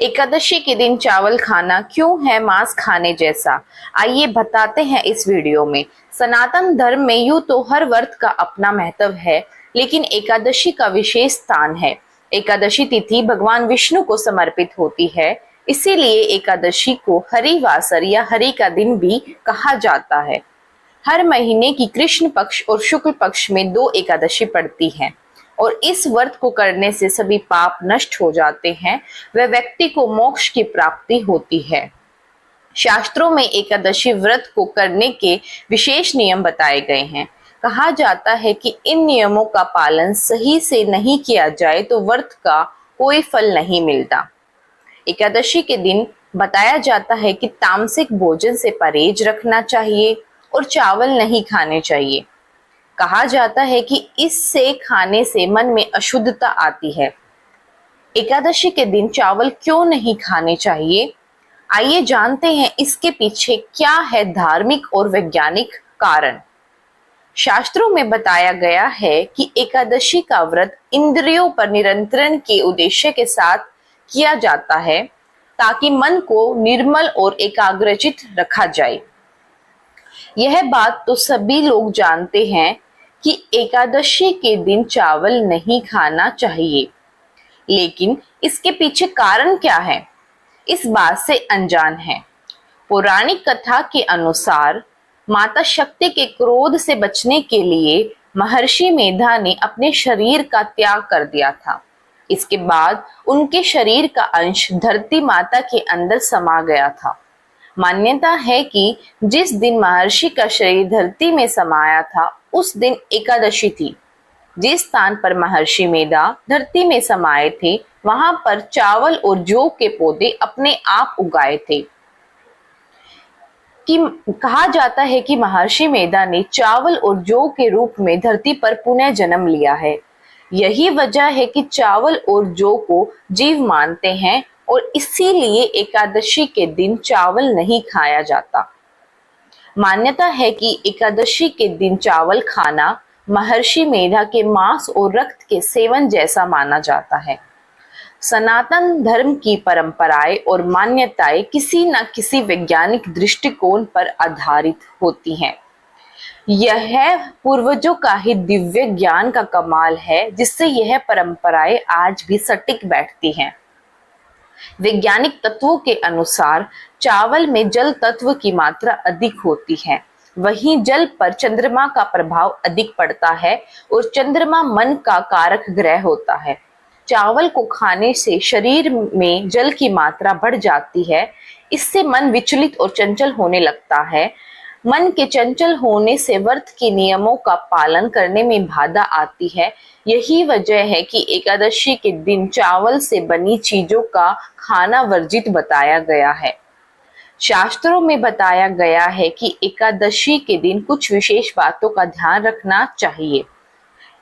एकादशी के दिन चावल खाना क्यों है मांस खाने जैसा? आइए बताते हैं इस वीडियो में। सनातन धर्म में यूं तो हर व्रत का अपना महत्व है, लेकिन एकादशी का विशेष स्थान है। एकादशी तिथि भगवान विष्णु को समर्पित होती है, इसीलिए एकादशी को हरिवासर या हरि का दिन भी कहा जाता है। हर महीने की कृष्ण पक्ष और शुक्ल पक्ष में 2 एकादशी पड़ती हैं और इस व्रत को करने से सभी पाप नष्ट हो जाते हैं व व्यक्ति को मोक्ष की प्राप्ति होती है। शास्त्रों में एकादशी व्रत को करने के विशेष नियम बताए गए हैं। कहा जाता है कि इन नियमों का पालन सही से नहीं किया जाए तो व्रत का कोई फल नहीं मिलता। एकादशी के दिन बताया जाता है कि तामसिक भोजन से परहेज रखना चाहिए और चावल नहीं खाने चाहिए। कहा जाता है कि इससे खाने से मन में अशुद्धता आती है। एकादशी के दिन चावल क्यों नहीं खाने चाहिए? आइए जानते हैं इसके पीछे क्या है धार्मिक और वैज्ञानिक कारण। शास्त्रों में बताया गया है कि एकादशी का व्रत इंद्रियों पर नियंत्रण के उद्देश्य के साथ किया जाता है ताकि मन को निर्मल और एकाग्रचित रखा जाए। यह बात तो सभी लोग जानते हैं कि एकादशी के दिन चावल नहीं खाना चाहिए, लेकिन इसके पीछे कारण क्या है, इस बात से अनजान है। पौराणिक कथा के अनुसार माता शक्ति के क्रोध से बचने के लिए महर्षि मेधा ने अपने शरीर का त्याग कर दिया था। इसके बाद उनके शरीर का अंश धरती माता के अंदर समा गया था। मान्यता है कि जिस दिन महर्षि का शरीर धरती में समाया था उस दिन एकादशी थी। जिस स्थान पर महर्षि मेधा धरती में समाये थे वहां पर चावल और जौ के पौधे अपने आप उगाए थे। कहा जाता है कि महर्षि मेधा ने चावल और जौ के रूप में धरती पर पुनः जन्म लिया है। यही वजह है कि चावल और जौ को जीव मानते हैं और इसीलिए एकादशी के दिन चावल नहीं खाया जाता। मान्यता है कि एकादशी के दिन चावल खाना महर्षि मेधा के मांस और रक्त के सेवन जैसा माना जाता है। सनातन धर्म की परंपराएं और मान्यताएं किसी न किसी वैज्ञानिक दृष्टिकोण पर आधारित होती हैं। यह पूर्वजों का ही दिव्य ज्ञान का कमाल है, जिससे यह परंपराएं आज भी सटीक बैठती हैं। वैज्ञानिक तत्वों के अनुसार चावल में जल तत्व की मात्रा अधिक होती है, वहीं जल पर चंद्रमा का प्रभाव अधिक पड़ता है और चंद्रमा मन का कारक ग्रह होता है। चावल को खाने से शरीर में जल की मात्रा बढ़ जाती है, इससे मन विचलित और चंचल होने लगता है। मन के चंचल होने से व्रत के नियमों का पालन करने में बाधा आती है। यही वजह है कि एकादशी के दिन चावल से बनी चीजों का खाना वर्जित बताया गया है। शास्त्रों में बताया गया है कि एकादशी के दिन कुछ विशेष बातों का ध्यान रखना चाहिए।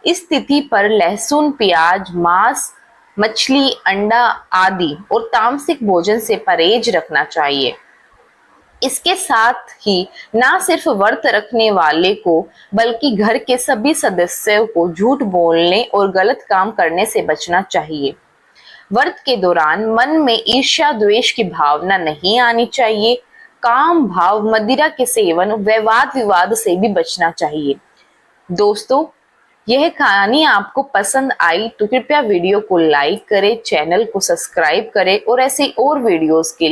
इस तिथि पर लहसुन, प्याज, मांस, मछली, अंडा आदि और तामसिक भोजन से परहेज रखना चाहिए। इसके साथ ही ना सिर्फ व्रत रखने वाले को बल्कि घर के सभी सदस्यों को झूठ बोलने और गलत काम करने से बचना चाहिए। व्रत के दौरान मन में ईर्ष्या द्वेष की भावना नहीं आनी चाहिए। काम भाव, मदिरा के सेवन व वाद विवाद से भी बचना चाहिए। दोस्तों, यह कहानी आपको पसंद आई तो कृपया वीडियो को लाइक करें, चैनल को सब्सक्राइब करें और ऐसे और वीडियोस के लिए